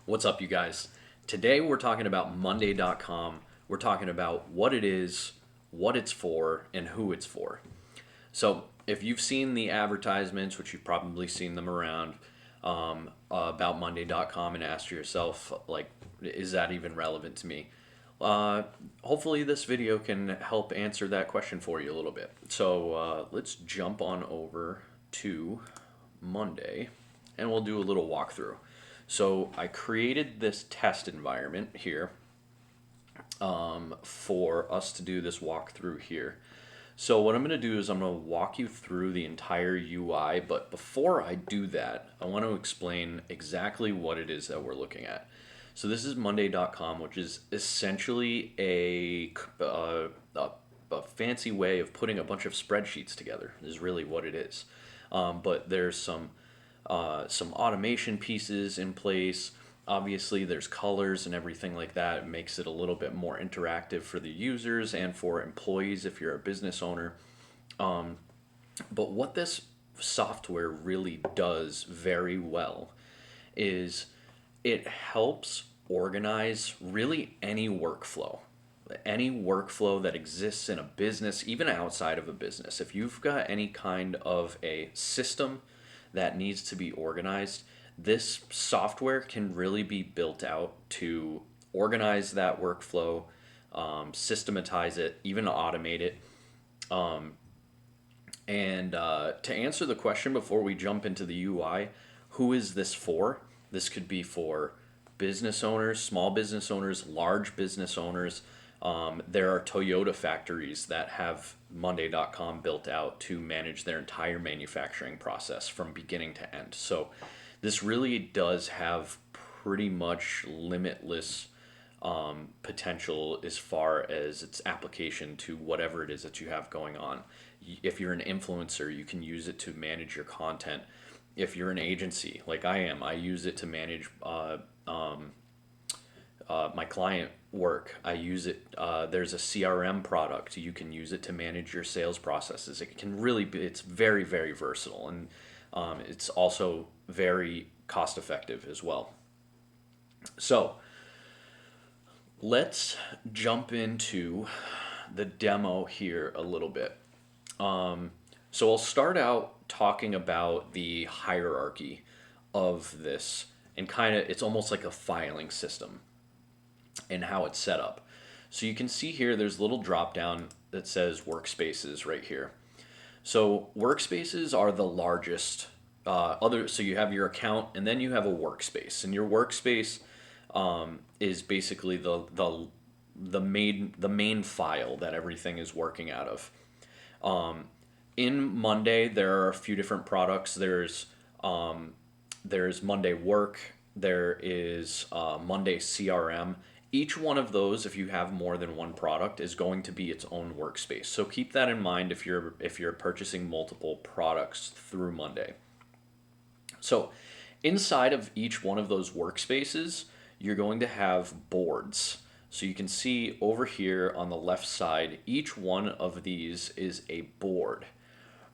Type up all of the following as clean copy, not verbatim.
What's up, you guys? Today we're talking about Monday.com. We're talking about what it is, what it's for, and who it's for. So, if you've seen the advertisements, which you've probably seen them around, about Monday.com and asked yourself, like, is that even relevant to me? Uh, Hopefully, this video can help answer that question for you a little bit. So, let's jump on over to Monday and we'll do a little walkthrough. So I created this test environment here for us to do this walkthrough here. So what I'm going to do is I'm going to walk you through the entire UI, but before I do that, I want to explain exactly what it is that we're looking at. So this is Monday.com, which is essentially a fancy way of putting a bunch of spreadsheets together, is really what it is. But there's some automation pieces in place. Obviously, there's colors and everything like that. It makes it a little bit more interactive for the users and for employees if you're a business owner. But what this software really does very well is it helps organize really any workflow that exists in a business, even outside of a business. If you've got any kind of a system that needs to be organized, this software can really be built out to organize that workflow, systematize it, even automate it. And to answer the question before we jump into the UI, who is this for? This could be for business owners, small business owners, large business owners. There are Toyota factories that have Monday.com built out to manage their entire manufacturing process from beginning to end. So this really does have pretty much limitless potential as far as its application to whatever it is that you have going on. If you're an influencer, you can use it to manage your content. If you're an agency like I am, I use it to manage my client work. I use it. There's a CRM product. You can use it to manage your sales processes. It can really be. It's very, very versatile, and it's also very cost effective as well. So let's jump into the demo here a little bit. So I'll start out talking about the hierarchy of this and kind of it's almost like a filing system and how it's set up. So you can see here there's a little drop down that says workspaces right here. So workspaces are the largest so you have your account and then you have a workspace, and your workspace is basically the main file that everything is working out of. In Monday, there are a few different products. There's Monday Work. There is Monday CRM. Each one of those, if you have more than one product, is going to be its own workspace. So keep that in mind if you're purchasing multiple products through Monday. So inside of each one of those workspaces, you're going to have boards. So you can see over here on the left side, each one of these is a board.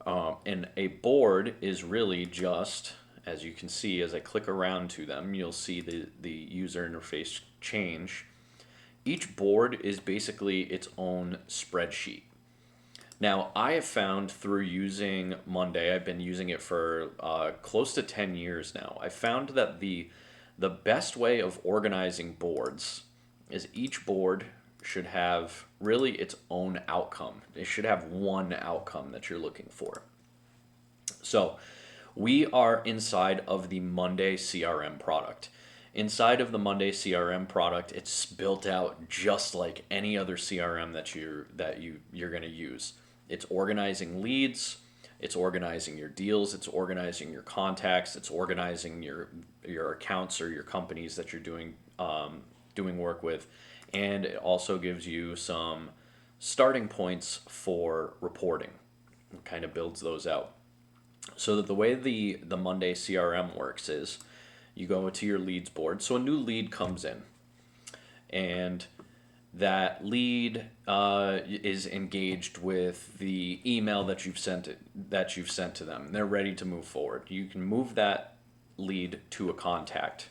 And a board is really just, as you can see, as I click around to them, you'll see the user interface change. Each board is basically its own spreadsheet. Now, I have found through using Monday, I've been using it for close to 10 years now. I found that the best way of organizing boards is each board should have really its own outcome. It should have one outcome that you're looking for. So we are inside of the Monday CRM product. Inside of the Monday CRM product, it's built out just like any other CRM that you're going to use. It's organizing leads, it's organizing your deals, it's organizing your contacts, it's organizing your accounts or your companies that you're doing work with, and it also gives you some starting points for reporting. It kind of builds those out. So that the way the Monday CRM works is you go to your leads board. So a new lead comes in, and that lead is engaged with the email that you've sent to them. They're ready to move forward. You can move that lead to a contact.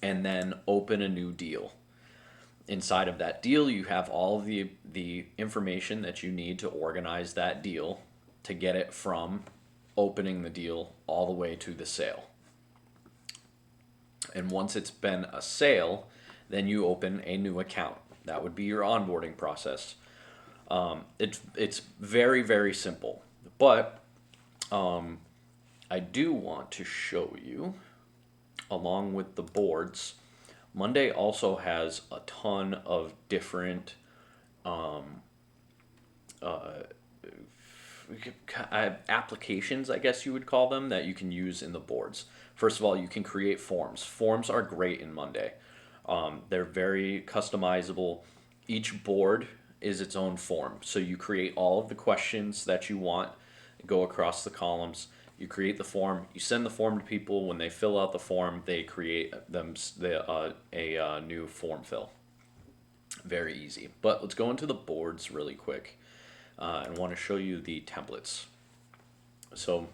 and then open a new deal. Inside of that deal, you have all of the information that you need to organize that deal to get it from opening the deal all the way to the sale. And once it's been a sale, then you open a new account. That would be your onboarding process. It's very, very simple. But I do want to show you, along with the boards, Monday also has a ton of different applications, I guess you would call them, that you can use in the boards. First of all, you can create forms. Forms are great in Monday. They're very customizable. Each board is its own form. So you create all of the questions that you want, go across the columns. You create the form. You send the form to people. When they fill out the form, they create a new form fill. Very easy. But let's go into the boards really quick. And want to show you the templates. So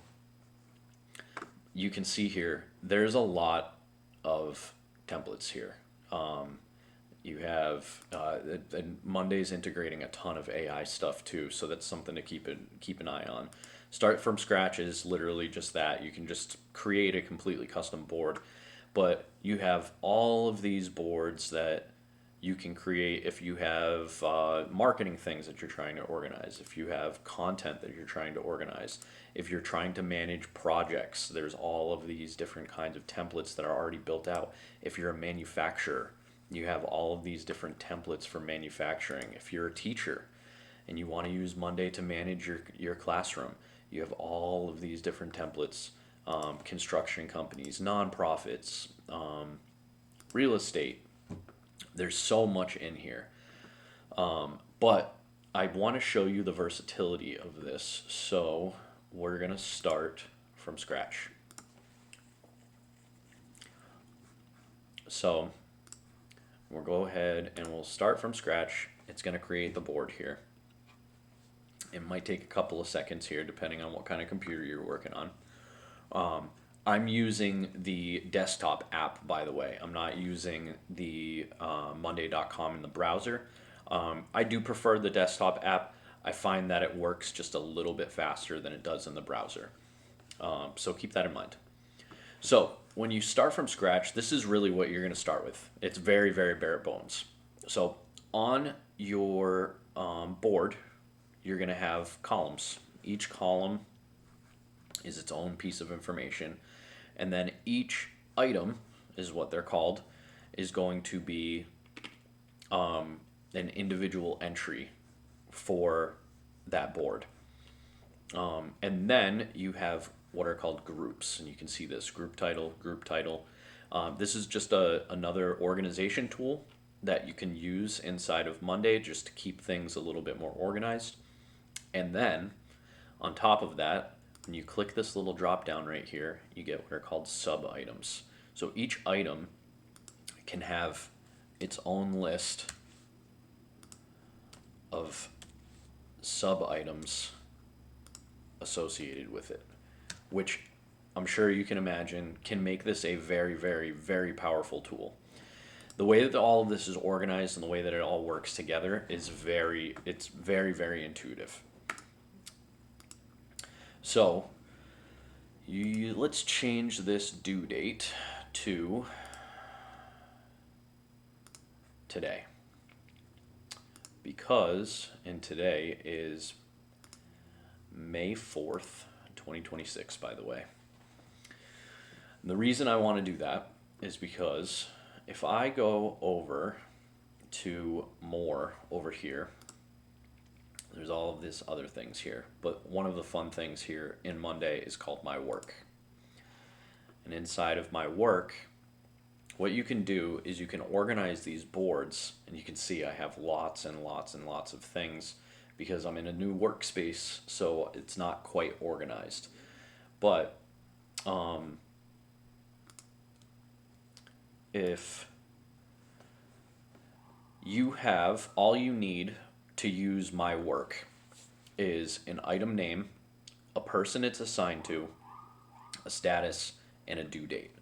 you can see here, there's a lot of templates here. You have and Monday's integrating a ton of AI stuff too, so that's something to keep an eye on. Start from scratch is literally just that. You can just create a completely custom board, but you have all of these boards that you can create if you have marketing things that you're trying to organize, if you have content that you're trying to organize, if you're trying to manage projects, there's all of these different kinds of templates that are already built out. If you're a manufacturer, you have all of these different templates for manufacturing. If you're a teacher and you want to use Monday to manage your classroom, you have all of these different templates. Construction companies, nonprofits, real estate. There's so much in here. But I want to show you the versatility of this. So we're going to start from scratch. So we'll go ahead and we'll start from scratch. It's going to create the board here. It might take a couple of seconds here depending on what kind of computer you're working on. I'm using the desktop app, by the way. I'm not using the Monday.com in the browser. I do prefer the desktop app. I find that it works just a little bit faster than it does in the browser. So keep that in mind. So when you start from scratch, this is really what you're going to start with. It's very, very bare bones. So on your board, you're going to have columns. Each column is its own piece of information. And then each item is what they're called, is going to be an individual entry for that board. And then you have what are called groups. And you can see this group title, group title. This is just another organization tool that you can use inside of Monday just to keep things a little bit more organized. And then on top of that, when you click this little drop down right here, you get what are called sub items. So each item can have its own list of sub items associated with it, which I'm sure you can imagine can make this a very, very, very powerful tool. The way that all of this is organized and the way that it all works together is very, very intuitive. So let's change this due date to today, because today is May 4th, 2026, by the way. And the reason I want to do that is because if I go over to more over here, there's all of these other things here. But one of the fun things here in Monday is called My Work. And inside of My Work, what you can do is you can organize these boards, and you can see I have lots and lots and lots of things because I'm in a new workspace, so it's not quite organized. But if you have, all you need to use My Work is an item name, a person it's assigned to, a status, and a due date.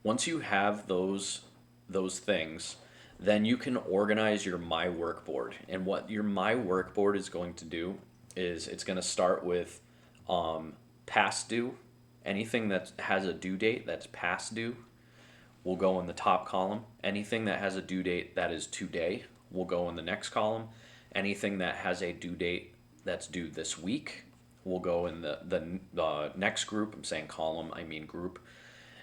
Once you have those those things, then you can organize your My Work board. And what your My Work board is going to do is it's going to start with past due. Anything that has a due date that's past due will go in the top column. Anything that has a due date that is today will go in the next column. Anything that has a due date that's due this week will go in the next group. I'm saying column, I mean group.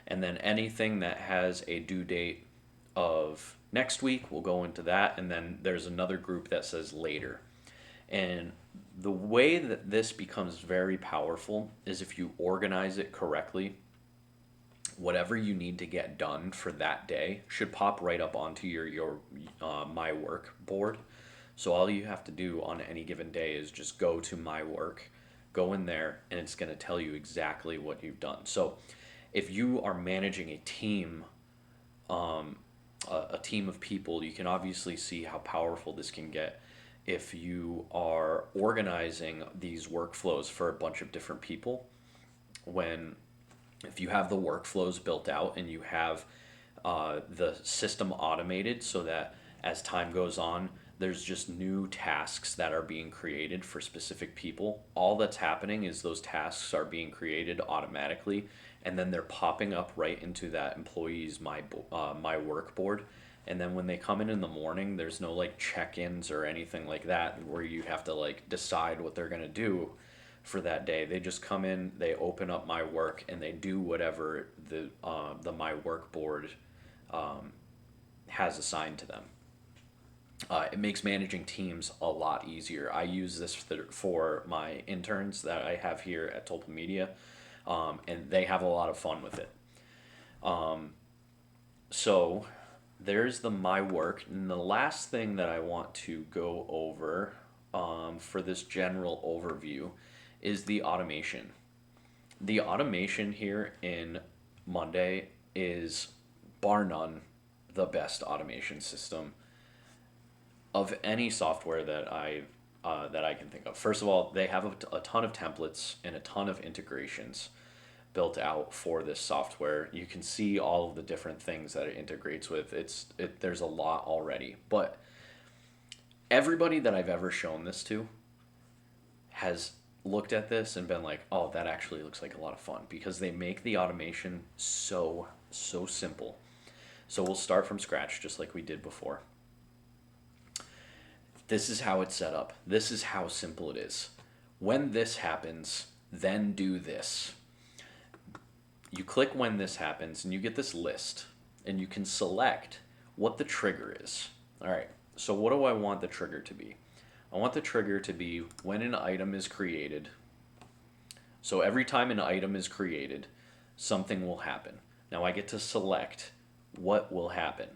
And then anything that has a due date of next week will go into that. And then there's another group that says later. And the way that this becomes very powerful is if you organize it correctly. Whatever you need to get done for that day should pop right up onto your My Work board. So all you have to do on any given day is just go to My Work, go in there, and it's going to tell you exactly what you've done. So if you are managing a team, a team of people, you can obviously see how powerful this can get. If you are organizing these workflows for a bunch of different people, if you have the workflows built out and you have the system automated so that as time goes on, there's just new tasks that are being created for specific people. All that's happening is those tasks are being created automatically, and then they're popping up right into that employee's My Work board. And then when they come in the morning, there's no like check-ins or anything like that where you have to like decide what they're gonna do for that day. They just come in, they open up My Work, and they do whatever the My Work board has assigned to them. It makes managing teams a lot easier. I use this for my interns that I have here at Tulpa Media, and they have a lot of fun with it. So there's the My Work. And the last thing that I want to go over for this general overview is the automation. The automation here in Monday is bar none the best automation system of any software that I can think of. First of all, they have a ton of templates and a ton of integrations built out for this software. You can see all of the different things that it integrates with. There's a lot already, but everybody that I've ever shown this to has looked at this and been like, oh, that actually looks like a lot of fun, because they make the automation so simple. So we'll start from scratch just like we did before. This is how it's set up. This is how simple it is. When this happens, then do this. You click when this happens and you get this list, and you can select what the trigger is. All right, so what do I want the trigger to be? I want the trigger to be when an item is created. So every time an item is created, something will happen. Now I get to select what will happen.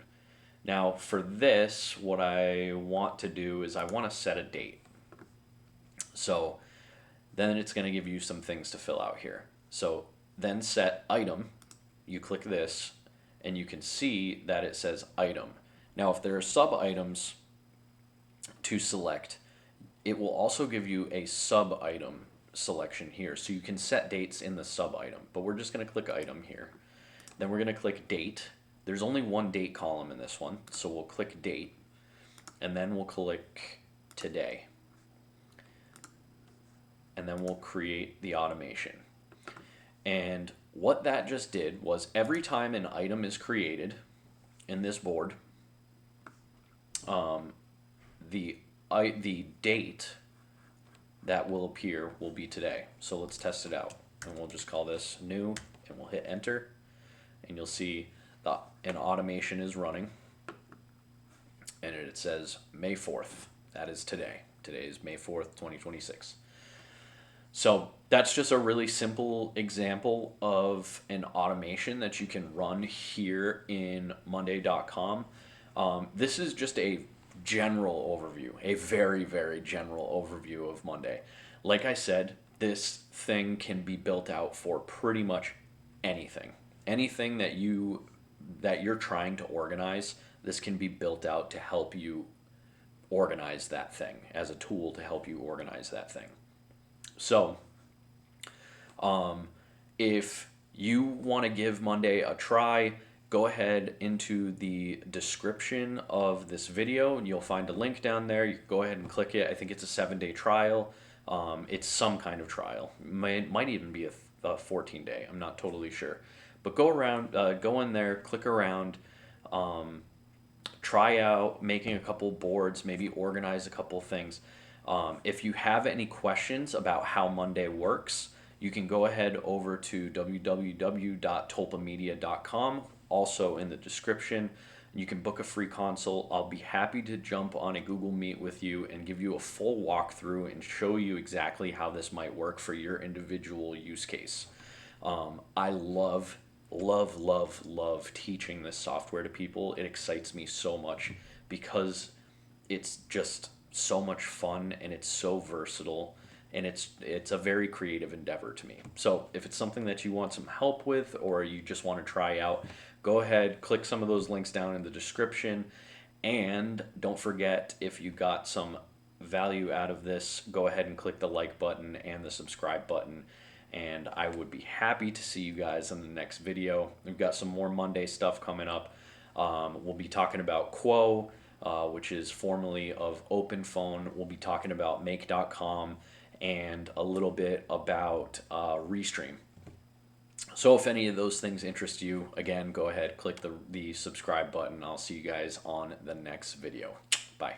Now for this, what I want to do is I want to set a date. So then it's going to give you some things to fill out here. So then set item, you click this, and you can see that it says item. Now if there are sub items to select, it will also give you a sub item selection here. So you can set dates in the sub item, but we're just going to click item here. Then we're going to click date. There's only one date column in this one, so we'll click date, and then we'll click today. And then we'll create the automation. And what that just did was every time an item is created in this board, the date that will appear will be today. So let's test it out. And we'll just call this new, and we'll hit enter. And you'll see an automation is running. And it says May 4th. That is today. Today is May 4th, 2026. So that's just a really simple example of an automation that you can run here in Monday.com. This is just a general overview, a very, very general overview of Monday. Like I said, this thing can be built out for pretty much anything. Anything that you're trying to organize, this can be built out to help you organize that thing, as a tool to help you organize that thing. So, if you want to give Monday a try, go ahead into the description of this video and you'll find a link down there. You can go ahead and click it. I think it's a 7-day trial. It's some kind of trial. Might even be a 14-day. I'm not totally sure. But go in there, click around, try out making a couple boards, maybe organize a couple things. If you have any questions about how Monday works, you can go ahead over to www.tulpamedia.com, also in the description. You can book a free consult. I'll be happy to jump on a Google Meet with you and give you a full walkthrough and show you exactly how this might work for your individual use case. I love teaching this software to people. It excites me so much because it's just so much fun and it's so versatile and it's a very creative endeavor to me. So if it's something that you want some help with or you just want to try out, go ahead, click some of those links down in the description. And don't forget, if you got some value out of this, go ahead and click the like button and the subscribe button. And I would be happy to see you guys in the next video. We've got some more Monday stuff coming up. We'll be talking about Quo, which is formerly of OpenPhone. We'll be talking about Make.com and a little bit about Restream. So if any of those things interest you, again, go ahead, click the subscribe button. I'll see you guys on the next video. Bye.